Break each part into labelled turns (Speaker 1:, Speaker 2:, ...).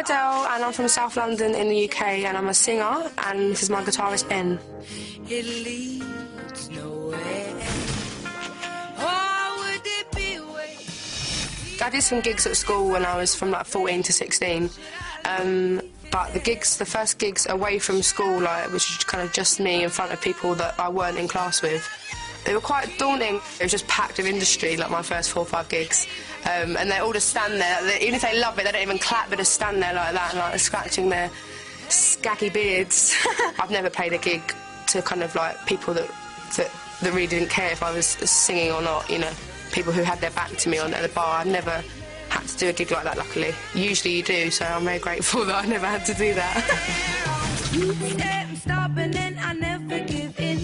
Speaker 1: Adele, and I'm from South London in the UK, and I'm a singer, and this is my guitarist Ben.
Speaker 2: It leads nowhere. Oh, would it be a way?
Speaker 1: I did some gigs at school when I was from like 14 to 16. But the first gigs away from school, like, which was kind of just me in front of people that I weren't in class with, they were quite daunting. It was just packed with industry, like my first 4 or 5 gigs. And they all just stand there. Even if they love it, they don't even clap, they just stand there like that, and like scratching their scaggy beards. I've never played a gig to kind of like people that really didn't care if I was singing or not, you know. People who had their back to me at the bar. I've never had to do a gig like that, luckily. Usually you do, so I'm very grateful that I never had to do that.
Speaker 2: You step, stop, and then I never give in.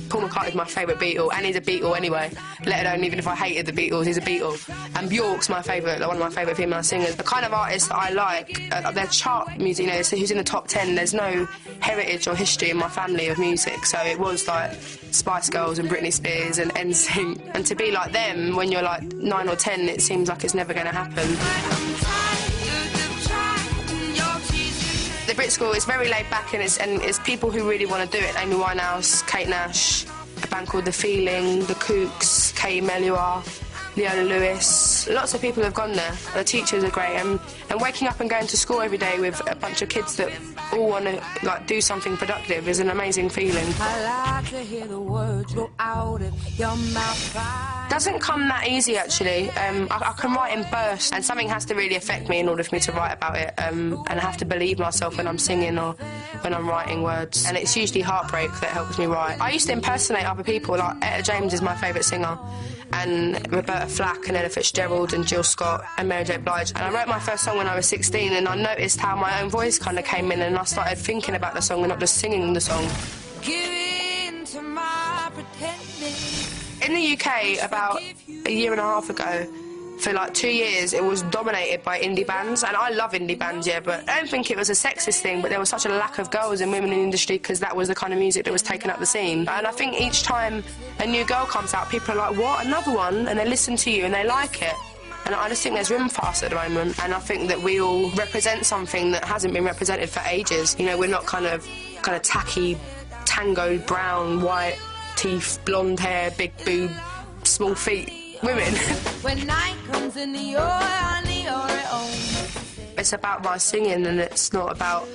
Speaker 1: Paul McCartney's my favourite Beatle, and he's a Beatle anyway, let alone even if I hated the Beatles, he's a Beatle. And Bjork's my favourite, like one of my favourite female singers. The kind of artists that I like, their chart music, you know, who's in the top 10, there's no heritage or history in my family of music, so it was like Spice Girls and Britney Spears and NSYNC. And to be like them when you're like 9 or 10, it seems like it's never going to happen. The Brit School is very laid back, and it's people who really want to do it. Amy Winehouse, Kate Nash, a band called The Feeling, The Kooks, Katie Melua, Leona Lewis. Lots of people have gone there. The teachers are great, and waking up and going to school every day with a bunch of kids that all want to like do something productive is an amazing feeling.
Speaker 2: I like to hear the words go out of your mouth.
Speaker 1: Doesn't come that easy, actually. I can write in bursts, and something has to really affect me in order for me to write about it, and I have to believe myself when I'm singing or when I'm writing words, and it's usually heartbreak that helps me write. I used to impersonate other people, like Etta James is my favourite singer, and Roberta Flack and Ella Fitzgerald and Jill Scott and Mary J. Blige. And I wrote my first song when I was 16, and I noticed how my own voice kind of came in, and I started thinking about the song and not just singing the song.
Speaker 2: Give in to my pretending.
Speaker 1: In the UK, about a year and a half ago, for like 2 years, it was dominated by indie bands, and I love indie bands, yeah, but I don't think it was a sexist thing, but there was such a lack of girls and women in the industry because that was the kind of music that was taking up the scene. And I think each time a new girl comes out, people are like, what, another one? And they listen to you and they like it. And I just think there's room for us at the moment, and I think that we all represent something that hasn't been represented for ages. You know, we're not kind of tacky, tango, brown, white teeth, blonde hair, big boob, small feet women.
Speaker 2: When night comes in you're on your own.
Speaker 1: It's about my singing, and it's not about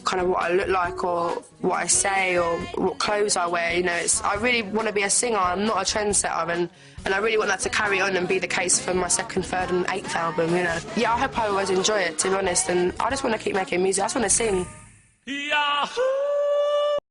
Speaker 1: kind of what I look like or what I say or what clothes I wear. You know, I really want to be a singer. I'm not a trendsetter, and I really want that to carry on and be the case for my 2nd, 3rd and 8th album, you know. Yeah, I hope I always enjoy it, to be honest, and I just want to keep making music. I just want to sing.
Speaker 3: Yahoo!